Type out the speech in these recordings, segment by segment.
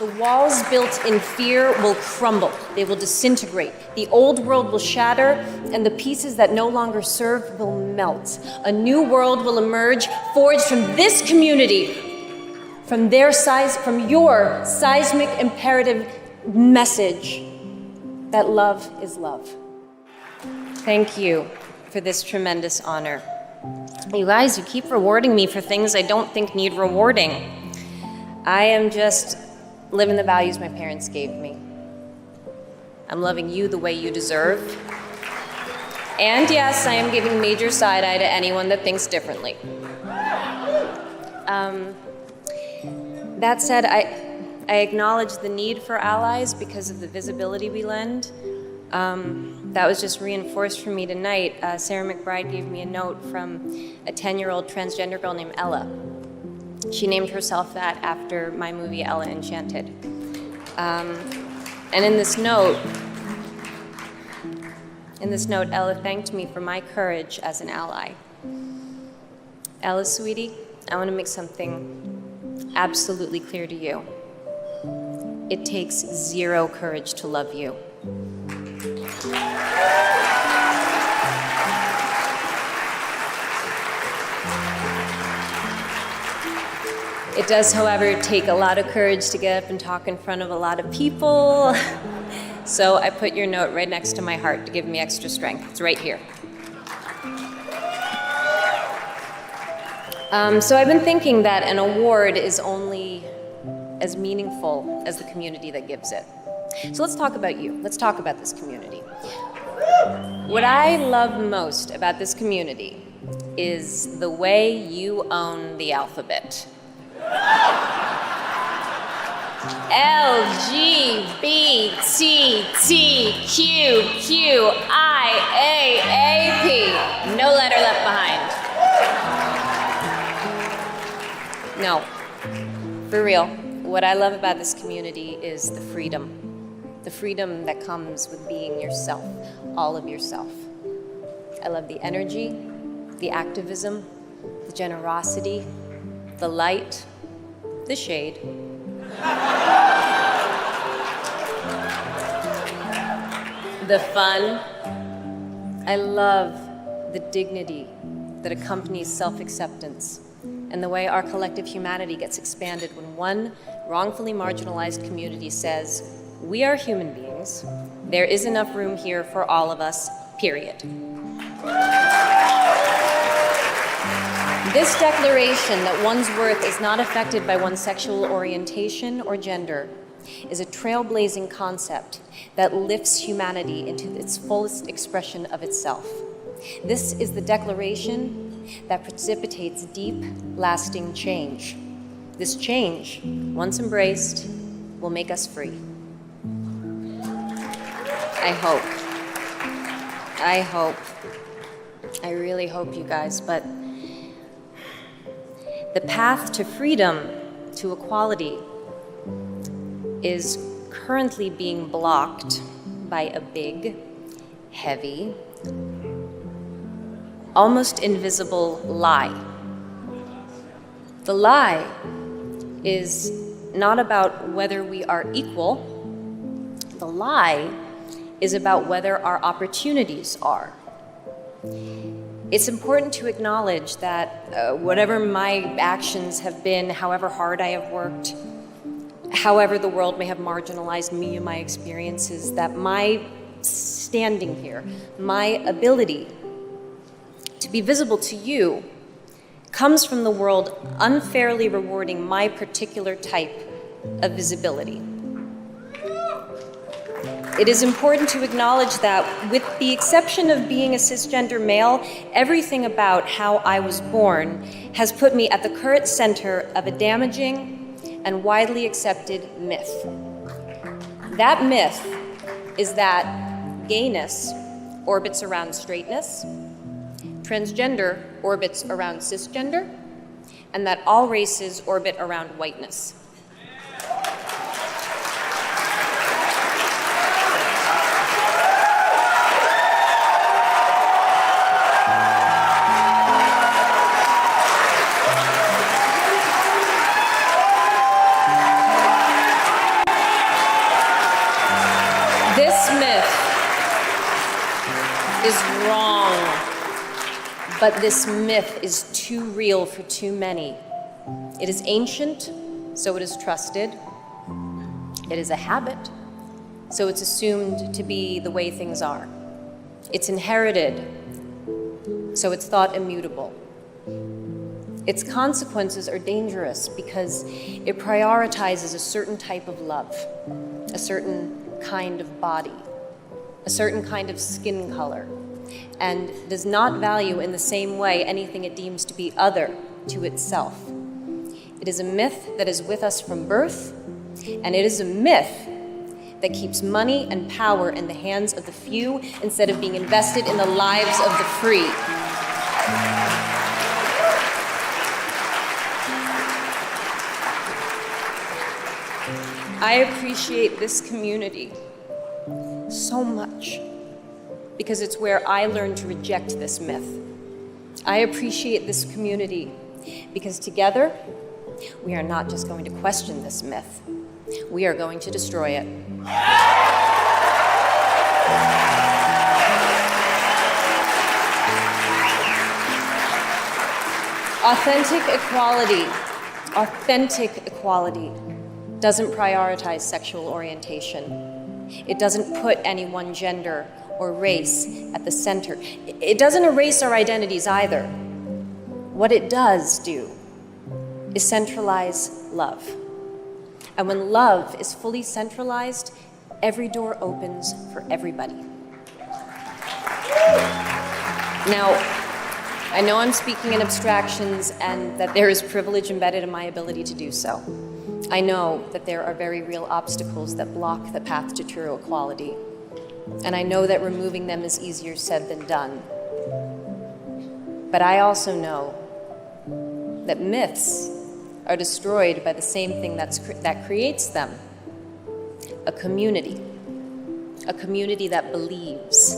The walls built in fear will crumble. They will disintegrate. The old world will shatter, and the pieces that no longer serve will melt. A new world will emerge, forged from this community, from your seismic imperative message that love is love. Thank you for this tremendous honor. You guys, you keep rewarding me for things I don't think need rewarding. I am just living the values my parents gave me. I'm loving you the way you deserve. And yes, I am giving major side-eye to anyone that thinks differently. That said, I acknowledge the need for allies because of the visibility we lend. That was just reinforced for me tonight. Sarah McBride gave me a note from a 10-year-old transgender girl named Ella. She named herself that after my movie Ella Enchanted. And in this note, Ella thanked me for my courage as an ally. Ella, sweetie, I want to make something absolutely clear to you. It takes zero courage to love you. It does, however, take a lot of courage to get up and talk in front of a lot of people. So I put your note right next to my heart to give me extra strength. It's right here. So I've been thinking that an award is only as meaningful as the community that gives it. So let's talk about you. Let's talk about this community. What I love most about this community is the way you own the alphabet. LGBTQQIAAP. No letter left behind. No, for real. What I love about this community is the freedom. The freedom that comes with being yourself, all of yourself. I love the energy, the activism, the generosity, the light, the shade. The fun. I love the dignity that accompanies self-acceptance and the way our collective humanity gets expanded when one wrongfully marginalized community says, we are human beings, there is enough room here for all of us, period. This declaration that one's worth is not affected by one's sexual orientation or gender is a trailblazing concept that lifts humanity into its fullest expression of itself. This is the declaration that precipitates deep, lasting change. This change, once embraced, will make us free. I really hope, you guys, but the path to freedom, to equality, is currently being blocked by a big, heavy, almost invisible lie. The lie is not about whether we are equal. The lie is about whether our opportunities are. It's important to acknowledge that whatever my actions have been, however hard I have worked, however the world may have marginalized me and my experiences, that my standing here, my ability to be visible to you comes from the world unfairly rewarding my particular type of visibility. It is important to acknowledge that, with the exception of being a cisgender male, everything about how I was born has put me at the current center of a damaging and widely accepted myth. That myth is that gayness orbits around straightness, transgender orbits around cisgender, and that all races orbit around whiteness. is wrong. But this myth is too real for too many. It is ancient, so it is trusted. It is a habit, so it's assumed to be the way things are. It's inherited, so it's thought immutable. Its consequences are dangerous because it prioritizes a certain type of love, a certain kind of body, a certain kind of skin color, and does not value in the same way anything it deems to be other to itself. It is a myth that is with us from birth, and it is a myth that keeps money and power in the hands of the few instead of being invested in the lives of the free. I appreciate this community so much because it's where I learned to reject this myth. I appreciate this community because together, we are not just going to question this myth, we are going to destroy it. Authentic equality doesn't prioritize sexual orientation. It doesn't put any one gender or race at the center. It doesn't erase our identities either. What it does do is centralize love. And when love is fully centralized, every door opens for everybody. Now, I know I'm speaking in abstractions and that there is privilege embedded in my ability to do so. I know that there are very real obstacles that block the path to true equality. And I know that removing them is easier said than done. But I also know that myths are destroyed by the same thing that creates them. A community that believes,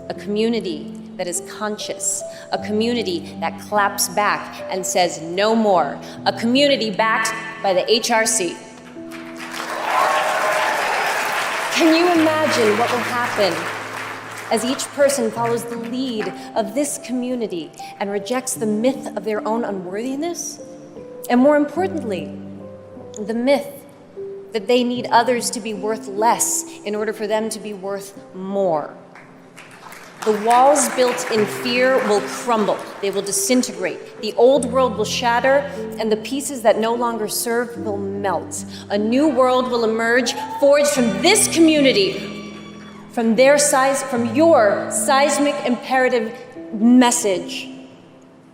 a community that is conscious, a community that claps back and says no more, a community backed by the HRC. Can you imagine what will happen as each person follows the lead of this community and rejects the myth of their own unworthiness? And more importantly, the myth that they need others to be worth less in order for them to be worth more. The walls built in fear will crumble. They will disintegrate. The old world will shatter, and the pieces that no longer serve will melt. A new world will emerge, forged from this community, from your seismic imperative message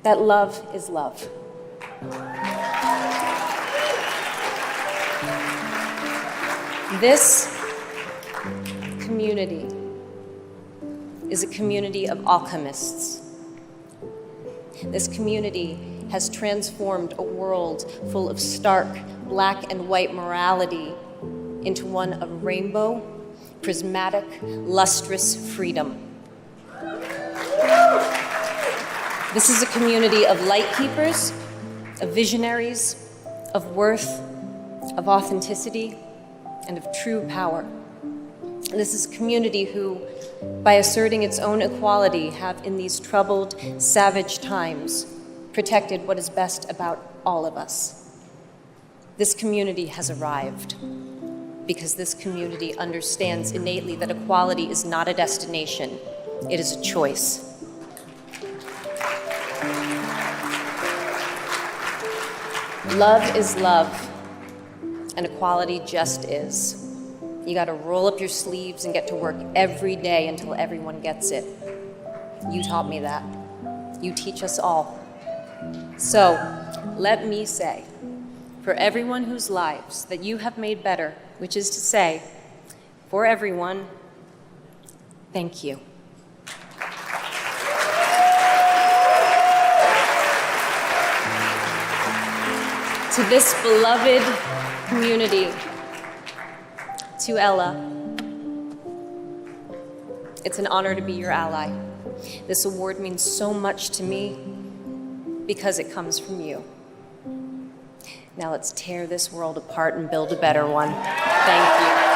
that love is love. This community is a community of alchemists. This community has transformed a world full of stark black and white morality into one of rainbow, prismatic, lustrous freedom. This is a community of light keepers, of visionaries, of worth, of authenticity, and of true power. This is a community who, by asserting its own equality, have in these troubled, savage times protected what is best about all of us. This community has arrived because this community understands innately that equality is not a destination, it is a choice. Love is love, and equality just is. You gotta roll up your sleeves and get to work every day until everyone gets it. You taught me that. You teach us all. So, let me say, for everyone whose lives that you have made better, which is to say, for everyone, thank you. To this beloved community, to Ella, it's an honor to be your ally. This award means so much to me because it comes from you. Now let's tear this world apart and build a better one. Thank you.